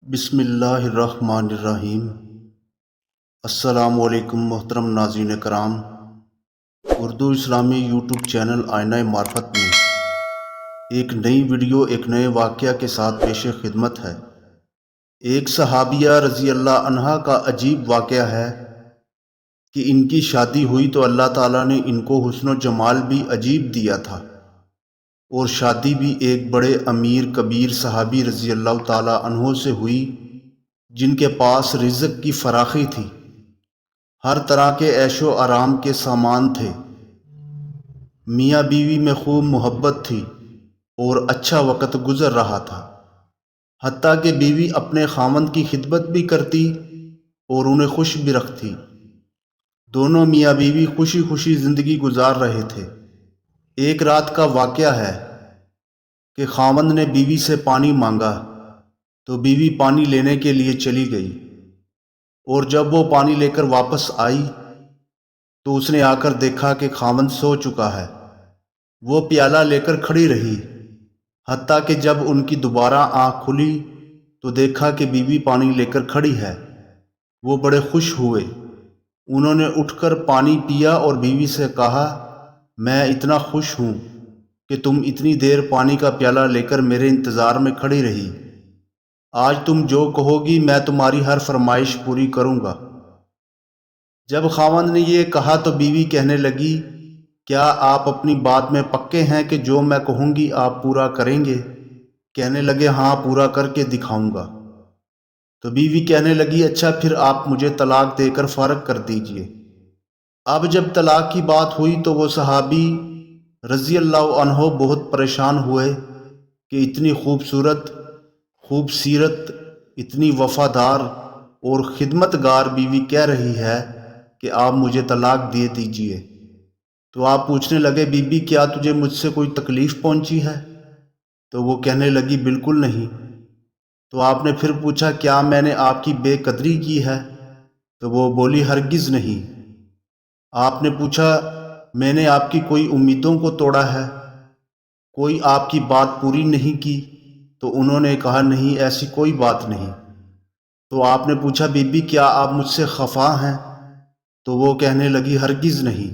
بسم اللہ الرحمن الرحیم۔ السلام علیکم محترم ناظرین کرام۔ اردو اسلامی یوٹیوب چینل آئینہ معرفت میں ایک نئی ویڈیو ایک نئے واقعہ کے ساتھ پیش خدمت ہے۔ ایک صحابیہ رضی اللہ عنہا کا عجیب واقعہ ہے کہ ان کی شادی ہوئی تو اللہ تعالیٰ نے ان کو حسن و جمال بھی عجیب دیا تھا، اور شادی بھی ایک بڑے امیر کبیر صحابی رضی اللہ تعالیٰ عنہ سے ہوئی جن کے پاس رزق کی فراخی تھی، ہر طرح کے عیش و آرام کے سامان تھے، میاں بیوی میں خوب محبت تھی اور اچھا وقت گزر رہا تھا، حتیٰ کہ بیوی اپنے خاوند کی خدمت بھی کرتی اور انہیں خوش بھی رکھتی۔ دونوں میاں بیوی خوشی خوشی زندگی گزار رہے تھے۔ ایک رات کا واقعہ ہے کہ خاوند نے بیوی سے پانی مانگا تو بیوی پانی لینے کے لیے چلی گئی، اور جب وہ پانی لے کر واپس آئی تو اس نے آ کر دیکھا کہ خاوند سو چکا ہے۔ وہ پیالہ لے کر کھڑی رہی، حتیٰ کہ جب ان کی دوبارہ آنکھ کھلی تو دیکھا کہ بیوی پانی لے کر کھڑی ہے۔ وہ بڑے خوش ہوئے، انہوں نے اٹھ کر پانی پیا اور بیوی سے کہا، میں اتنا خوش ہوں کہ تم اتنی دیر پانی کا پیالہ لے کر میرے انتظار میں کھڑی رہی۔ آج تم جو کہو گی میں تمہاری ہر فرمائش پوری کروں گا۔ جب خاوند نے یہ کہا تو بیوی کہنے لگی، کیا آپ اپنی بات میں پکے ہیں کہ جو میں کہوں گی آپ پورا کریں گے؟ کہنے لگے، ہاں پورا کر کے دکھاؤں گا۔ تو بیوی کہنے لگی، اچھا پھر آپ مجھے طلاق دے کر فارغ کر دیجئے۔ اب جب طلاق کی بات ہوئی تو وہ صحابی رضی اللہ عنہ بہت پریشان ہوئے کہ اتنی خوبصورت، خوب سیرت، اتنی وفادار اور خدمت گار بیوی کہہ رہی ہے کہ آپ مجھے طلاق دے دیجئے۔ تو آپ پوچھنے لگے، بی بی کیا تجھے مجھ سے کوئی تکلیف پہنچی ہے؟ تو وہ کہنے لگی، بالکل نہیں۔ تو آپ نے پھر پوچھا، کیا میں نے آپ کی بے قدری کی ہے؟ تو وہ بولی، ہرگز نہیں۔ آپ نے پوچھا، میں نے آپ کی کوئی امیدوں کو توڑا ہے؟ کوئی آپ کی بات پوری نہیں کی؟ تو انہوں نے کہا، نہیں ایسی کوئی بات نہیں۔ تو آپ نے پوچھا، بی بی کیا آپ مجھ سے خفا ہیں؟ تو وہ کہنے لگی، ہرگز نہیں۔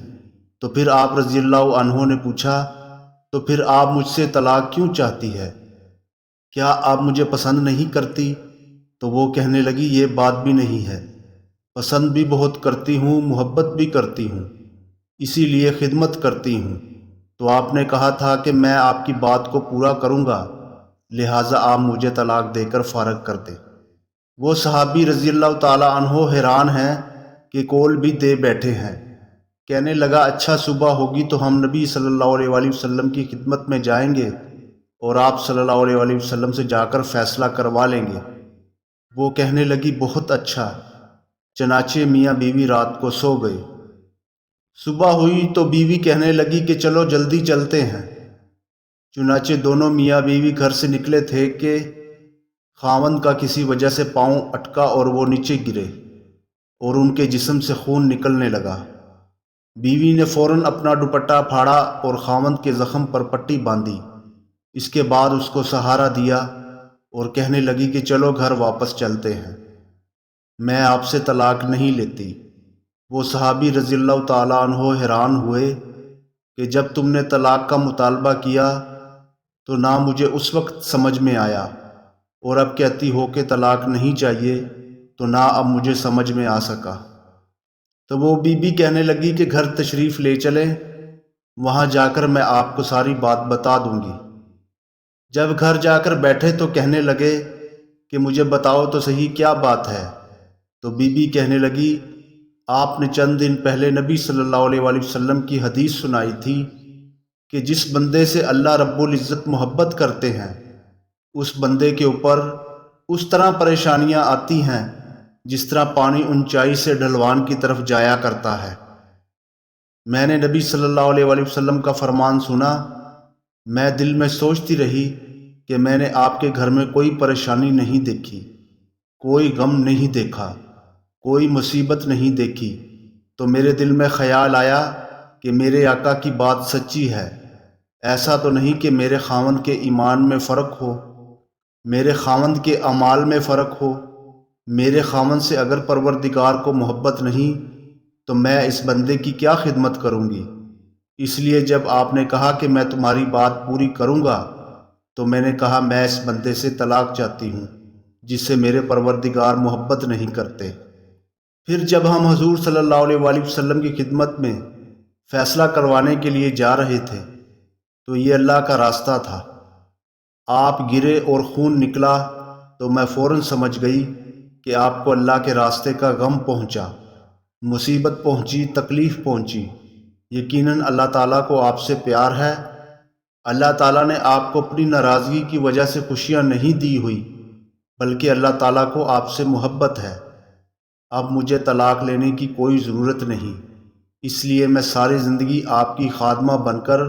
تو پھر آپ رضی اللہ عنہ نے پوچھا، تو پھر آپ مجھ سے طلاق کیوں چاہتی ہے؟ کیا آپ مجھے پسند نہیں کرتی؟ تو وہ کہنے لگی، یہ بات بھی نہیں ہے، پسند بھی بہت کرتی ہوں، محبت بھی کرتی ہوں، اسی لیے خدمت کرتی ہوں۔ تو آپ نے کہا تھا کہ میں آپ کی بات کو پورا کروں گا، لہٰذا آپ مجھے طلاق دے کر فارغ کر دیں۔ وہ صحابی رضی اللہ تعالیٰ عنہ حیران ہیں کہ کول بھی دے بیٹھے ہیں۔ کہنے لگا، اچھا صبح ہوگی تو ہم نبی صلی اللہ علیہ وآلہ وسلم کی خدمت میں جائیں گے اور آپ صلی اللہ علیہ وآلہ وسلم سے جا کر فیصلہ کروا لیں گے۔ وہ کہنے لگی، بہت اچھا۔ چنانچہ میاں بیوی رات کو سو گئے۔ صبح ہوئی تو بیوی کہنے لگی کہ چلو جلدی چلتے ہیں۔ چنانچہ دونوں میاں بیوی گھر سے نکلے تھے کہ خاوند کا کسی وجہ سے پاؤں اٹکا اور وہ نیچے گرے اور ان کے جسم سے خون نکلنے لگا۔ بیوی نے فوراً اپنا دوپٹہ پھاڑا اور خاوند کے زخم پر پٹی باندھی، اس کے بعد اس کو سہارا دیا اور کہنے لگی کہ چلو گھر واپس چلتے ہیں، میں آپ سے طلاق نہیں لیتی۔ وہ صحابی رضی اللہ تعالیٰ عنہ حیران ہوئے کہ جب تم نے طلاق کا مطالبہ کیا تو نہ مجھے اس وقت سمجھ میں آیا، اور اب کہتی ہو کہ طلاق نہیں چاہیے تو نہ اب مجھے سمجھ میں آ سکا۔ تو وہ بی بی کہنے لگی کہ گھر تشریف لے چلیں، وہاں جا کر میں آپ کو ساری بات بتا دوں گی۔ جب گھر جا کر بیٹھے تو کہنے لگے کہ مجھے بتاؤ تو صحیح کیا بات ہے؟ تو بی بی کہنے لگی، آپ نے چند دن پہلے نبی صلی اللہ علیہ وآلہ وسلم کی حدیث سنائی تھی کہ جس بندے سے اللہ رب العزت محبت کرتے ہیں اس بندے کے اوپر اس طرح پریشانیاں آتی ہیں جس طرح پانی اونچائی سے ڈھلوان کی طرف جایا کرتا ہے۔ میں نے نبی صلی اللہ علیہ وآلہ وسلم کا فرمان سنا، میں دل میں سوچتی رہی کہ میں نے آپ کے گھر میں کوئی پریشانی نہیں دیکھی، کوئی غم نہیں دیکھا، کوئی مصیبت نہیں دیکھی، تو میرے دل میں خیال آیا کہ میرے آقا کی بات سچی ہے، ایسا تو نہیں کہ میرے خاوند کے ایمان میں فرق ہو۔ میرے خاوند کے اعمال میں فرق ہو۔ میرے خاوند سے اگر پروردگار کو محبت نہیں تو میں اس بندے کی کیا خدمت کروں گی؟ اس لیے جب آپ نے کہا کہ میں تمہاری بات پوری کروں گا تو میں نے کہا میں اس بندے سے طلاق چاہتی ہوں جس سے میرے پروردگار محبت نہیں کرتے۔ پھر جب ہم حضور صلی اللہ علیہ وآلہ وسلم کی خدمت میں فیصلہ کروانے کے لیے جا رہے تھے تو یہ اللہ کا راستہ تھا۔ آپ گرے اور خون نکلا تو میں فوراً سمجھ گئی کہ آپ کو اللہ کے راستے کا غم پہنچا، مصیبت پہنچی، تکلیف پہنچی۔ یقیناً اللہ تعالیٰ کو آپ سے پیار ہے۔ اللہ تعالیٰ نے آپ کو اپنی ناراضگی کی وجہ سے خوشیاں نہیں دی ہوئی، بلکہ اللہ تعالیٰ کو آپ سے محبت ہے۔ اب مجھے طلاق لینے کی کوئی ضرورت نہیں، اس لیے میں ساری زندگی آپ کی خادمہ بن کر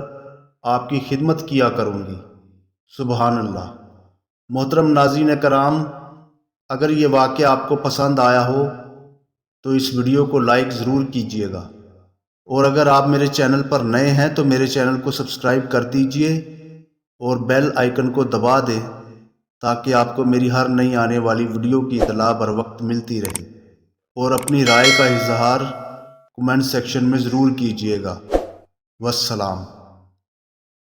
آپ کی خدمت کیا کروں گی۔ سبحان اللہ۔ محترم ناظرین کرام، اگر یہ واقعہ آپ کو پسند آیا ہو تو اس ویڈیو کو لائک ضرور کیجیے گا، اور اگر آپ میرے چینل پر نئے ہیں تو میرے چینل کو سبسکرائب کر دیجئے اور بیل آئیکن کو دبا دیں تاکہ آپ کو میری ہر نئی آنے والی ویڈیو کی اطلاع بر وقت ملتی رہے، اور اپنی رائے کا اظہار کمنٹ سیکشن میں ضرور کیجیے گا۔ والسلام۔